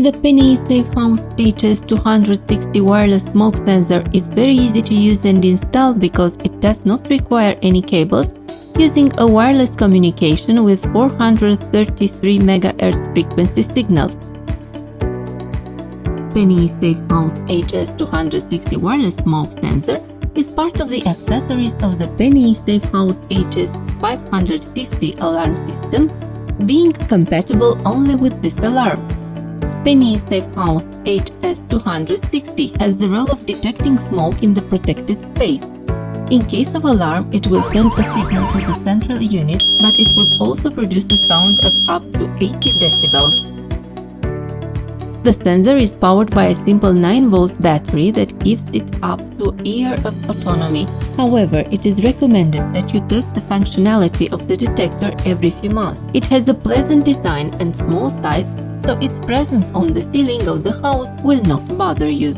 The PNI SafeHouse HS260 wireless smoke sensor is very easy to use and install because it does not require any cables, using a wireless communication with 433 MHz frequency signals. PNI SafeHouse HS260 wireless smoke sensor is part of the accessories of the PNI SafeHouse HS550 alarm system, being compatible only with this alarm. PNI SafeHouse HS260 has the role of detecting smoke in the protected space. In case of alarm, it will send a signal to the central unit, but it would also produce a sound of up to 80 decibels. The sensor is powered by a simple 9-volt battery that gives it up to a year of autonomy. However, it is recommended that you test the functionality of the detector every few months. It has a pleasant design and small size, so its presence on the ceiling of the house will not bother you.